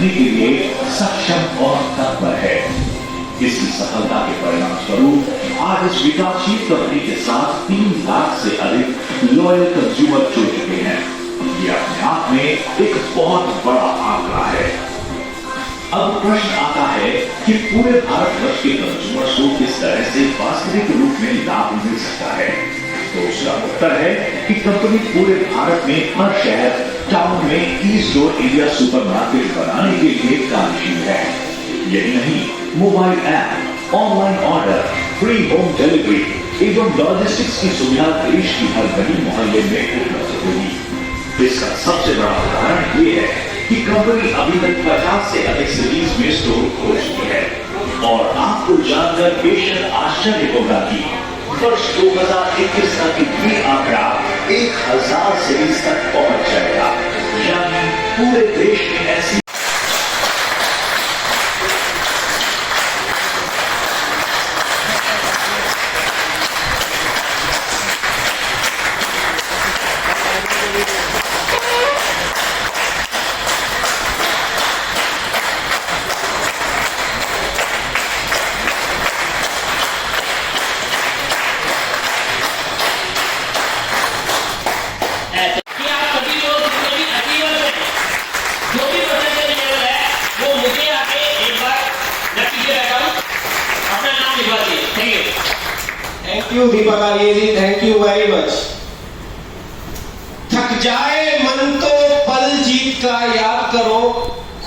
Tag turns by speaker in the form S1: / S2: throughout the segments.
S1: रखने के लिए सक्षम और तत्पर है। इसकी सफलता के परिणाम स्वरूप आज इस विकासशील कंपनी के साथ 3 लाख से अधिक लॉयल कंज्यूमर जुड़ चुके हैं। ये अपने आप में एक बहुत बड़ा आंकड़ा है। अब प्रश्न आता है कि पूरे भारतवर्ष के कंज्यूमर्स को किस तरह से वास्तविक रूप में लाभ मिल सकता है। तो उसका उत्तर है कि कंपनी पूरे भारत में हर शहर टाउन में ई-स्टोर इंडिया सुपरमार्केट बनाने के लिए कार्यशील है। यही नहीं, mobile app, online order, free home delivery एवं लॉजिस्टिक्स की सुविधा देश की हर गली मोहल्ले में उपलब्ध होगी। इसका सबसे बड़ा उदाहरण ये है कि कंपनी अभी तक 50 से अधिक सिटीज में स्टोर खोल चुकी है। और आपको जानकर बेशक आश्चर्य होगा कि वर्ष 2021 तक ये आंकड़ा 1000 सिटीज तक पहुंच जाएगा। यानी पूरे देश में ऐसी
S2: thank you Deepak Alia ji, thank you very much. थक जाए मन तो पल जीत का याद करो,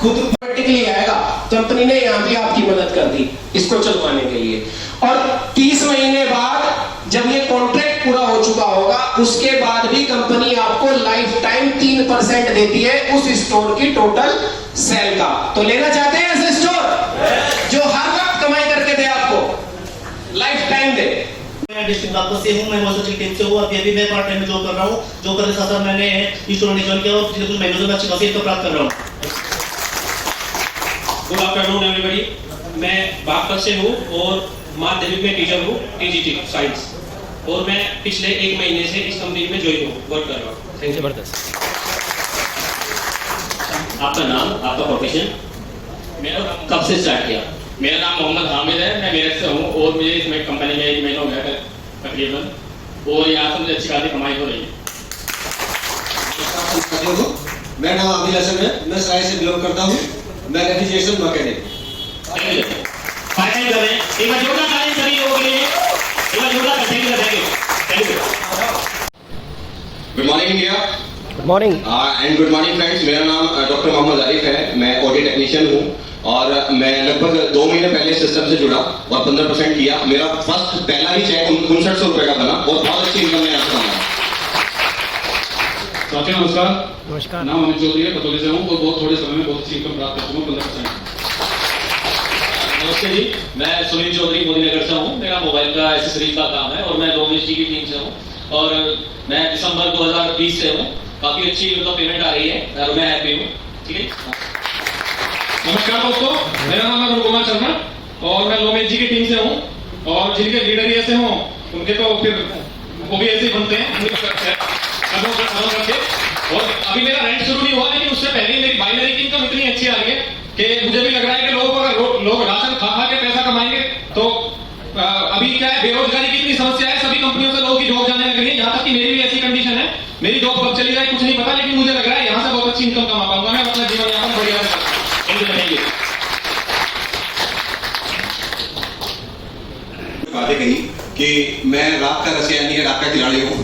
S2: खुद प्रैक्टिकली आएगा। कंपनी ने यहां भी आपकी मदद कर दी इसको चलवाने के लिए। और 30 महीने बाद जब ये कॉन्ट्रैक्ट पूरा हो चुका होगा, उसके बाद भी कंपनी आपको लाइफ टाइम 3% देती है उस स्टोर की टोटल सेल का। तो लेना चाहते हैं ऐसे स्टोर जो हर वक्त कमाई करके दे, आपको लाइफ टाइम दे।
S3: मैं डिस्ट्रिक्ट नागपुर से हूँ, मैं मॉडल टीम से हूँ। अभी मैं पार्ट टाइम में जॉब कर रहा हूँ। जॉब करने के साथ मैंने स्टोर में ज्वाइन किया और पिछले कुछ महीनों से मैं अच्छी खासी इनकम प्राप्त कर रहा हूँ।
S4: गुड आफ्टरनून एवरीबॉडी, मैं बागपत से हूँ और माध्यमिक में टीचर हूँ, टीजीटी साइंस। और मैं पिछले 1 महीने से इस कंपनी में ज्वाइन हूँ, वर्क कर रहा हूँ। Thank you. जबरदस्त।
S5: आपका नाम, आपका प्रोफेशन?
S4: मेरा नाम
S5: कब से स्टार्ट किया?
S4: मेरा नाम मोहम्मद हामिद है, मैं मेरठ से हूँ और मुझे इसमें कंपनी में 1 महीना हो गया तकरीबन, और यहाँ से मुझे अच्छी खासी कमाई हो रही है।
S6: मेरा नाम आदिल हसन है, मैं सराय से बिलोंग करता हूँ। मैं रेफ्रिजरेशन मैकेनिक।
S5: फाइनल करें एक बार जोरदार ताली सभी लोगों के लिए, एक बार जोरदार thank you.
S6: Good morning India.
S2: Good morning
S6: and good morning friends. मेरा नाम डॉक्टर मोहम्मद आरिफ है, मैं ऑडियो टेक्नीशियन हूँ और मैं लगभग 2 महीने पहले सिस्टम से जुड़ा और 15% किया। मेरा पहला ही चेक 5900 रुपए का बना और बहुत अच्छी इनकम में आता हूँ।
S4: साथियों नमस्कार, नाम अमित चौधरी है, पतौली से हूँ और बहुत थोड़े समय में बहुत अच्छी इनकम प्राप्त कर चुका हूँ, 15%।
S5: नमस्ते जी, मैं सुनील चौधरी मोदीनगर से हूँ। मेरा मोबाइल का एसेसरीज का काम है और मैं रोमेश जी की टीम से हूँ और मैं दिसंबर 2020 से हूँ। काफी अच्छी इनकम पेमेंट आ रही है और मैं हैप्पी हूँ। ठीक है।
S4: नमस्कार दोस्तों, मेरा नाम है अनुकुमार शर्मा और मैं लोमेश जी की टीम से हूँ और जिनके लीडर ही ऐसे हों उनके तो फिर वो भी ऐसे ही बनते हैं। और अभी मेरा रेंट शुरू नहीं हुआ, लेकिन उससे पहले मेरी बाइनरी की इनकम इतनी अच्छी आ रही है कि मुझे भी लग रहा है कि लोग राशन खा खा के पैसा कमाएंगे। तो अभी क्या है, बेरोजगारी की इतनी समस्या है, सभी कंपनियों से लोगों की जॉब जाने लग रही है। यहाँ तक कि मेरी भी ऐसी कंडीशन है, मेरी जॉब कब चली जाए कुछ नहीं पता, लेकिन मुझे लग रहा है यहाँ से बहुत अच्छी इनकम कमा पाऊंगा मैं, अपना जीवन यापन बढ़िया से
S6: बातें कही कि मैं रात का रसिया यानी रात का खिलाड़ी हूँ।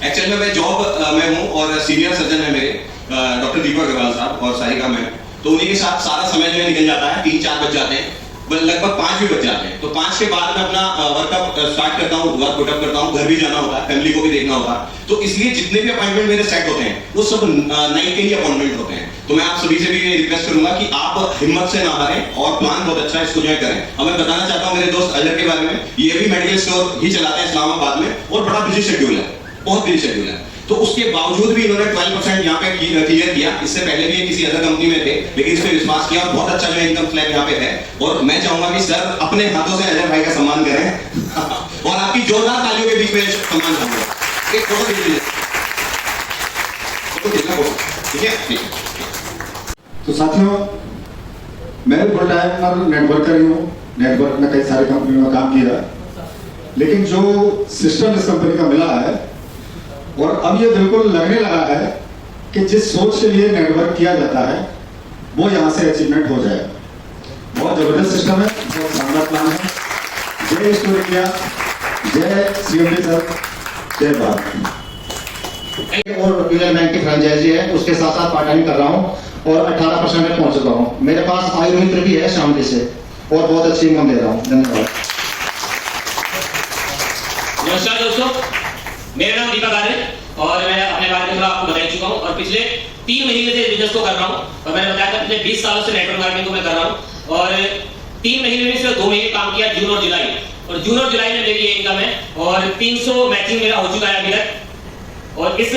S6: एक्चुअली में मैं जॉब में हूँ और सीनियर सर्जन है मेरे डॉक्टर दीपक अग्रवाल साहब और सारिका मैम। तो उन्हीं के साथ सारा समय जो निकल जाता है, 3-4 बज जाते हैं, लगभग 5 भी बज जाते हैं। तो 5 के बाद मैं अपना वर्कअप स्टार्ट करता हूँ, वर्क पुटअप करता हूँ, घर भी जाना होता है, फैमिली को भी देखना होता है। तो इसलिए जितने भी अपॉइंटमेंट मेरे सेट होते हैं वो सब नाइट के ही अपॉइंटमेंट होते हैं। तो मैं आप सभी से भी रिक्वेस्ट करूंगा कि आप हिम्मत से ना हारें और प्लान बहुत अच्छा है, इसको जो करें। और मैं बताना चाहता हूँ मेरे दोस्त अजहर के बारे में, ये भी मेडिकल स्टोर ही चलाते हैं इस्लामाबाद में और बड़ा बिजी शेड्यूल है, बहुत बिजी शेड्यूल है। तो उसके बावजूद भी इन्होंने 12% यहाँ पे क्लियर किया। इससे पहले भी ये किसी अदर कंपनी में थे, लेकिन इस पे विश्वास किया और बहुत अच्छा जो इनकम स्लैब यहाँ पे है। और मैं चाहूंगा कि सर अपने हाथों से अजय भाई का सम्मान करें और आपकी जोरदार तालियों के बीच में सम्मान करें। एक फोटो दीजिए, ठीक है।
S7: तो साथियों, मैं फुल टाइमर नेटवर्कर ही हूँ, नेटवर्क में कई सारी कंपनियों में काम किया, लेकिन जो सिस्टम इस कंपनी का मिला है और अब ये बिल्कुल लगने लगा है कि जिस सोच के लिए नेटवर्क किया जाता है वो यहाँ से अचीवमेंट हो जाएगा। बहुत जबरदस्त सिस्टम है, बहुत शानदार प्लान है। जय ईश्वर इंडिया, जय सीएमडी सर, जय भारत।
S8: और यूनियन बैंक की फ्रेंचाइजी है, उसके साथ साथ पार्ट टाइम कर रहा हूँ और 18% पे पहुंच चुका हूँ। मेरे पास आयु मित्र भी है शामली से और बहुत अच्छी इनकम दे रहा हूँ। धन्यवाद।
S5: नमस्कार दोस्तों, मेरा नाम दीपक आर्य और मैं अपने बारे में आपको बता चुका हूँ और पिछले 3 महीने से बिजनेस को कर रहा हूँ और मैंने बताया था पिछले 20 सालों से नेटवर्क मार्केटिंग को मैं कर रहा हूँ और 3 महीने में सिर्फ 2 महीने काम किया, जून और जुलाई, और जून और जुलाई में मेरी ये इनकम है और 300 मैचिंग मेरा हो चुका है अभी तक। और इस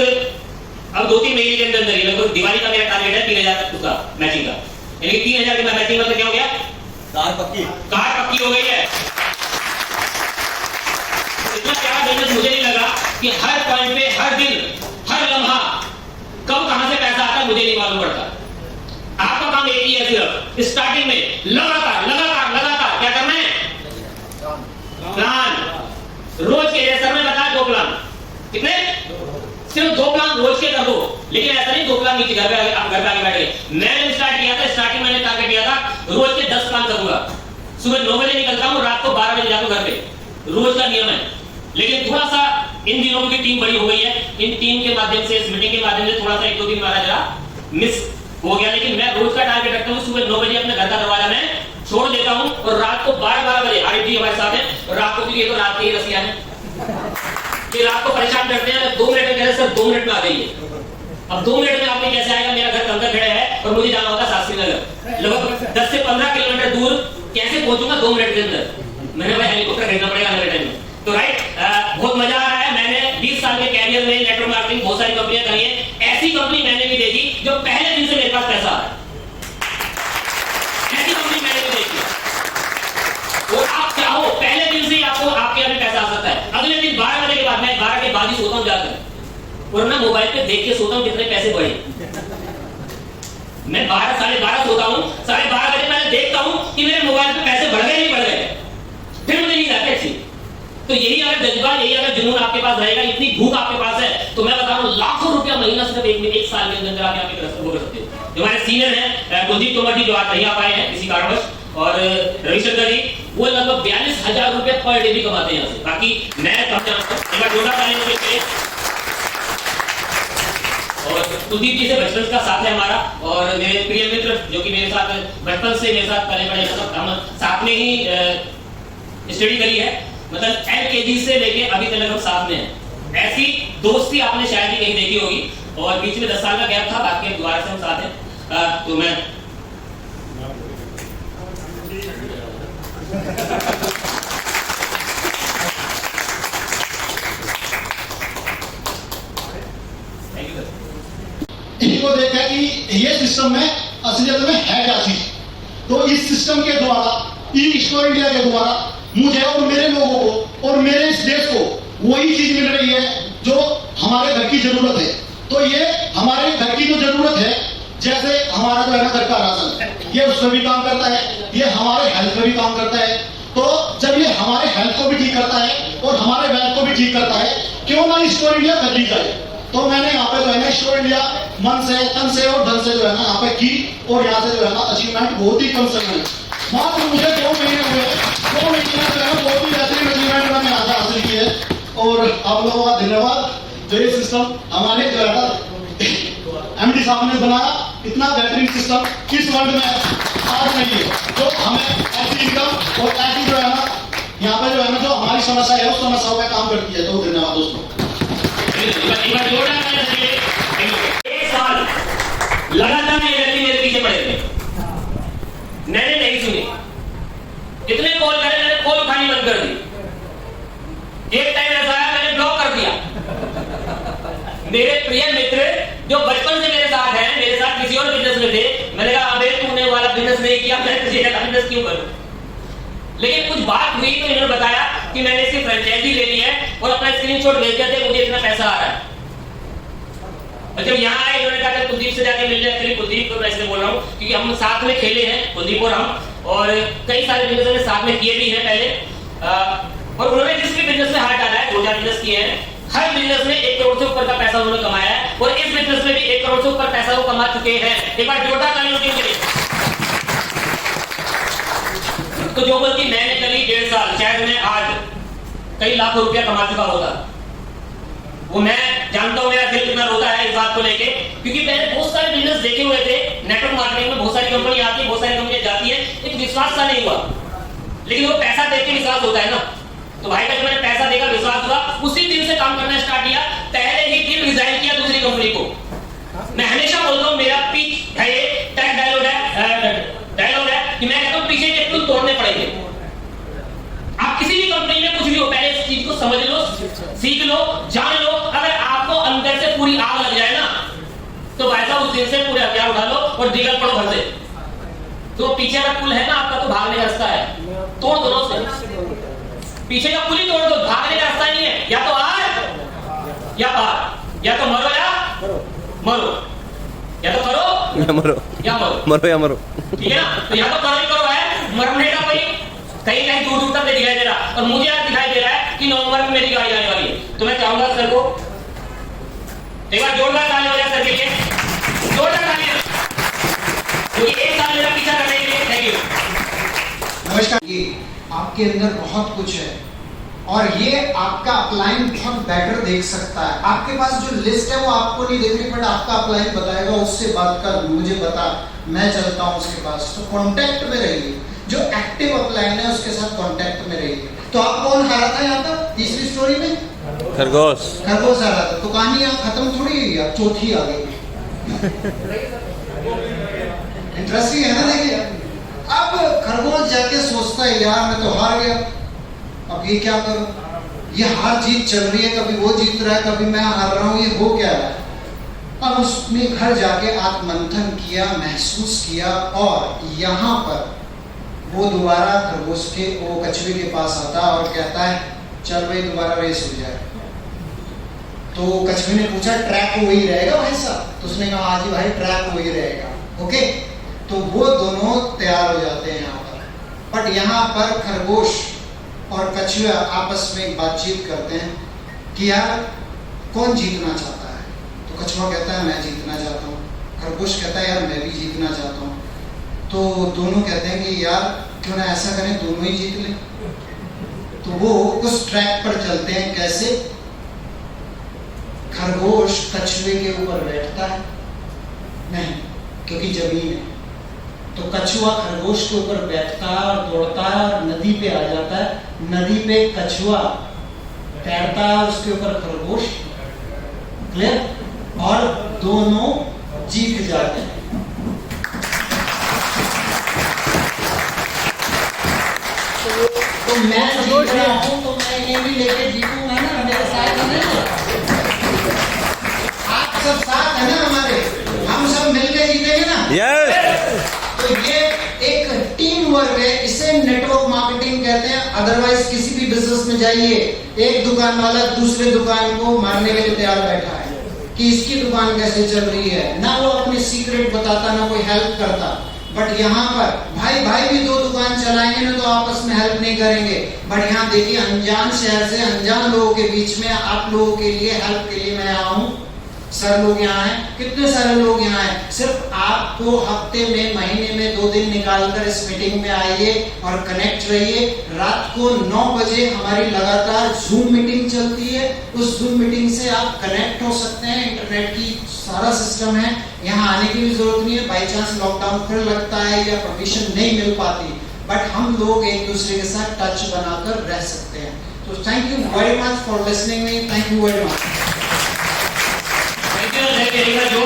S5: अब 2-3 महीने के अंदर अंदर लगभग दिवाली का मेरा टारगेट है 3000 उसका मैचिंग का, यानी कि 3000 की मैचिंग मतलब क्या हो गया, कार पक्की हो गई है। इतना प्यारा बिजनेस मुझे नहीं लगा कि हर पॉइंट पे, हर दिन, हर लम्हा कब कहां से पैसा आता है मुझे नहीं मालूम पड़ता। आपका काम एक ही है, सिर्फ स्टार्टिंग में लगातार लगातार लगातार क्या करना है, प्लान रोज के, जैसे मैं बताया 2 प्लान, कितने, सिर्फ 2 प्लान रोज के कर दो। लेकिन ऐसा नहीं 2 प्लान नीचे घर पे आप घर पे आके बैठ गए। मैंने स्टार्ट किया था, स्टार्टिंग मैंने टारगेट किया था रोज के 10 प्लान करूंगा। सुबह 9 बजे निकलता हूं, रात को 12 बजे जाता हूं घर पे, रोज का नियम है। लेकिन थोड़ा सा इन दिनों की टीम बड़ी हो गई है, इन टीम के माध्यम से, इस मीटिंग के माध्यम से थोड़ा सा 1-2 दिन हमारा जरा मिस हो गया। लेकिन मैं रोज का टारगेट रखता हूँ, सुबह 9 बजे अपने घर का दरवाजा मैं छोड़ देता हूँ और रात को 12 बजे आरिफ जी हमारे साथ है और रात को, ये तो रात की रसिया है कि रात को परेशान करते हैं, 2 मिनट में कह रहे सर 2 मिनट में आ जाइए। अब 2 मिनट में आपने कैसे आएगा, मेरा घर कंकर खड़े है और मुझे जाना होता है शास्त्री नगर, लगभग 10 से 15 किलोमीटर दूर, कैसे पहुंचूंगा 2 मिनट के अंदर। मैंने भाई हेलीकॉप्टर खरीदना पड़ेगा मेरे टाइम में। तो राइट, बहुत मजा आ रहा है। मैंने 20 साल के कैरियर में नेटवर्क मार्केटिंग बहुत सारी कंपनियां करी है, ऐसी कंपनी मैंने भी देखी जो पहले दिन से मेरे पास पैसा आ रहा है, ऐसी कंपनी मैंने भी देखी। और आप चाहो पहले दिन से ही आपको आपके यहाँ पैसा आ सकता है। अगले दिन 12 बजे के बाद, मैं 12 के बाद ही सोता हूँ जाकर, और मैं मोबाइल पे देख के सोता हूँ कितने पैसे बढ़े। मैं 12 साढ़े 12 सोता हूँ, 12:30 बजे पहले देखता हूँ कि मेरे मोबाइल पे पैसे बढ़ गए नहीं बढ़ गए, फिर मुझे नींद आती है। तो यही अगर जज्बा, यही अगर जुनून आपके पास रहेगा, इतनी भूख आपके पास है, तो मैं बता रहा हूँ लाखों रुपया महीना सिर्फ एक साल के अंदर आप यहाँ पे वो कर सकते हो। जो हमारे सीनियर हैं कुलदीप तोमर जी, जो आज नहीं आ पाए हैं किसी कारणवश, और रविशंकर जी, वो लगभग 42,000 रुपए पर डे भी कमाते हैं यहाँ से। बाकी मैं कम जानता हूँ। और कुलदीप जी से बचपन का साथ है हमारा, और मेरे प्रिय मित्र जो कि मेरे साथ बचपन से मेरे साथ पले बड़े, हम साथ में ही स्टडी करी है, मतलब LKG से लेके अभी तक हम साथ में हैं। ऐसी दोस्ती आपने शायद ही कहीं देखी होगी, और बीच में 10 साल का गैप था, बाकी अब दोबारा से हम साथ हैं। तो मैं
S9: इन्हीं को देखा कि ये सिस्टम में असलियत में है क्या चीज। तो इस सिस्टम के द्वारा, ई-स्टोर इंडिया के द्वारा मुझे और मेरे लोगों को और मेरे इस देश को वही चीज मिल रही है जो हमारे घर की जरूरत है। तो ये हमारे घर की जो जरूरत है, जैसे हमारा जो है ना घर का राशन, ये उसमें भी काम करता है, ये हमारे हेल्थ में भी काम करता है। तो जब ये हमारे हेल्थ को भी ठीक करता है और हमारे वेल्थ को भी ठीक करता है, क्यों ना स्टोर इंडिया कर ली जाए। तो मैंने यहाँ पे जो है ना स्टोर इंडिया मन से, तन से और धन से जो है ना यहाँ पे की, और यहाँ से जो है ना अचीवमेंट बहुत ही कम समय में, मात्र मुझे 2 महीने हुए, 2 महीने में जो है बहुत ही बेहतरीन अचीवमेंट मैंने यहाँ से हासिल की है। और आप लोगों का धन्यवाद जो ये सिस्टम हमारे जो है ना MD साहब ने बनाया। इतना बेहतरीन सिस्टम किस वर्ल्ड में आज नहीं है जो हमें ऐसी इनकम और ऐसी जो है ना यहाँ पे जो है ना जो हमारी समस्या है उस समस्याओं पे काम करती है। तो धन्यवाद दोस्तों।
S5: 1 साल लगातार ये व्यक्ति मेरे पीछे पड़े थे, मैंने नहीं सुनी, कितने कॉल करे, मैंने कॉल उठानी बंद कर दी। एक टाइम ऐसा आया मैंने ब्लॉक कर दिया। मेरे प्रिय मित्र जो बचपन से मेरे साथ हैं, मेरे साथ किसी और बिजनेस में थे, मैंने कहा अबे तूने वाला बिजनेस नहीं किया, मैं तुझे का बिजनेस क्यों करूं। लेकिन कुछ बात हुई तो इन्होंने बताया कि मैंने इसकी फ्रेंचाइजी ले ली है और अपना स्क्रीनशॉट भेज दिया थे, मुझे इतना पैसा आ रहा है।
S10: और जब यहाँ आए इन्होंने कहा कि कुलदीप से जाके मिल जाए। कुलदीप को मैं इसलिए बोल रहा हूँ क्योंकि हम साथ में खेले हैं, कुलदीप और हम, और कई सारे बिजनेस में साथ में किए भी हैं पहले। और उन्होंने जिस भी बिजनेस में हाथ डाला है, 2000 बिजनेस किए हैं, हर बिजनेस में 1 करोड़ से ऊपर का पैसा उन्होंने कमाया है, और इस बिजनेस में भी 1 करोड़ से ऊपर पैसा वो कमा चुके हैं। एक बार जोरदार ताली उनके लिए। तो जो गलती मैंने करी 1.5 साल, शायद मैं आज कई लाख रुपया कमा चुका होता, वो मैं जानता हूँ। मेरा दिल कितना रोता है इस बात को लेके, क्योंकि मैंने बहुत सारे बिजनेस देखे हुए थे। नेटवर्क मार्केटिंग में बहुत सारी कंपनी आती है, बहुत सारी कंपनियां जाती है, एक विश्वास सा नहीं हुआ। लेकिन वो पैसा देख के विश्वास होता है ना, तो भाई का जब मैंने पैसा देकर विश्वास हुआ, उसी दिन से काम करना स्टार्ट किया। पहले ही दिन रिजाइन किया दूसरी कंपनी को। मैं हमेशा बोलता हूँ, मेरा पीछ है, टैग डायलॉग है कि मैं कहता हूँ पीछे के पुल तोड़ने पड़ेंगे। आप किसी भी कंपनी में कुछ भी हो, पहले इस चीज को समझ लो, सीख लो, जान लो। अगर आपको अंदर से पूरी आग लग जाए ना, तो भाई साहब उस दिन से पूरे हथियार उठा लो और निकल पड़ो घर से। तो पीछे का पुल है ना आपका, तो भागने का रास्ता है, तोड़ दो उसे। पीछे का पुल ही तोड़ दो, भागने का रास्ता नहीं है। या तो आज या बाहर, या तो मरो या मरो, या तो करो या मरो, मरो या मरो, ठीक है ना। तो या तो करो ही करो है, मरने का कोई कहीं कहीं दूर दूर तक दिखाई दे रहा। और मुझे आज दिखाई दे रहा है कि नवंबर में मेरी गाड़ी आने वाली है। तो मैं चाहूंगा सर को एक बार जोरदार ताली हो जाए सर के लिए, जोरदार तालियां, क्योंकि 1 साल मेरा पीछा करने के लिए। Thank you.
S11: नमस्कार। ये आपके अंदर बहुत कुछ है और ये आपका अपलाइन बहुत बेटर देख सकता है। आपके पास जो लिस्ट है वो आपको नहीं देख रही, बट आपका अपलाइन बताएगा, उससे बात कर, मुझे बता, मैं चलता हूँ उसके पास। तो कांटेक्ट में रहिए, जो एक्टिव अपलाइन है उसके साथ कांटेक्ट में रहिए। तो आप कौन हारा था यहाँ पर तीसरी स्टोरी में? खरगोश हारा था। तो कहानी यहाँ खत्म थोड़ी हुई, अब चौथी आ गई। इंटरेस्टिंग है ना। देखिए, अब खरगोश जाके सोचता है, यार मैं तो हार गया, अब ये क्या करूं? ये हार जीत चल रही है, कभी वो जीत रहा है, कभी मैं हार रहा हूं, ये हो क्या रहा है? अब उसने घर जाके आत्ममंथन किया, महसूस किया, और यहाँ पर वो दोबारा खरगोश के वो कछुए के पास आता और कहता है, चल भाई दोबारा रेस हो जाए। तो कछुए ने पूछा, ट्रैक वही रहेगा भाई साहब? तो उसने कहा, हाँ जी भाई ट्रैक वही रहेगा। ओके, तो वो दोनों तैयार हो जाते हैं यहाँ पर। बट यहाँ पर खरगोश और कछुआ आपस में बातचीत करते हैं कि यार कौन जीतना चाहता है? तो कछुआ कहता है, मैं जीतना चाहता हूँ। खरगोश कहता है, यार मैं भी जीतना चाहता हूँ। तो दोनों कहते हैं कि यार क्यों ना ऐसा करें, दोनों ही जीत लें। तो वो उस ट्रैक पर चलते हैं। कैसे? खरगोश कछुए के ऊपर बैठता है नहीं, क्योंकि जमीन है। तो कछुआ खरगोश के ऊपर बैठता है और दौड़ता है और नदी पे आ जाता है। नदी पे कछुआ तैरता है, उसके ऊपर खरगोश। क्लियर? और दोनों जीत जाते हैं। तो मैं जीत रहा हूं, तो मैं इन्हें भी लेके जीतूंगा ना, मेरे साथ है ना। आप सब साथ है ना हमारे, हम सब मिलके जीतेंगे ना। yes! तो ये एक टीम वर्क है, इसे नेटवर्क मार्केटिंग कहते हैं। अदरवाइज किसी भी बिजनेस में जाइए, एक दुकान वाला दूसरे दुकान को मारने के लिए तैयार बैठा है कि इसकी दुकान कैसे चल रही है, ना वो अपने सीक्रेट बताता, ना कोई हेल्प करता। बट यहाँ पर भाई भाई भी 2 दुकान चलाएंगे ना, तो आपस में हेल्प नहीं करेंगे। बट यहाँ देखिए, अनजान शहर से अनजान लोगों के बीच में आप लोगों के लिए हेल्प के लिए मैं आया हूँ। सर लोग यहाँ हैं, कितने सारे लोग यहाँ हैं। सिर्फ आपको हफ्ते में, महीने में 2 दिन निकालकर इस मीटिंग में आइए और कनेक्ट रहिए। रात को 9 बजे हमारी लगातार जूम मीटिंग चलती है। उस जूम मीटिंग से आप कनेक्ट हो सकते हैं। इंटरनेट की सारा सिस्टम है, यहाँ आने की भी जरूरत नहीं है। बाई चांस लॉकडाउन फिर लगता है या परमिशन नहीं मिल पाती, बट हम लोग एक दूसरे के साथ टच बनाकर रह सकते हैं। तो thank you very much for listening me. Thank you very much.
S10: Thank you.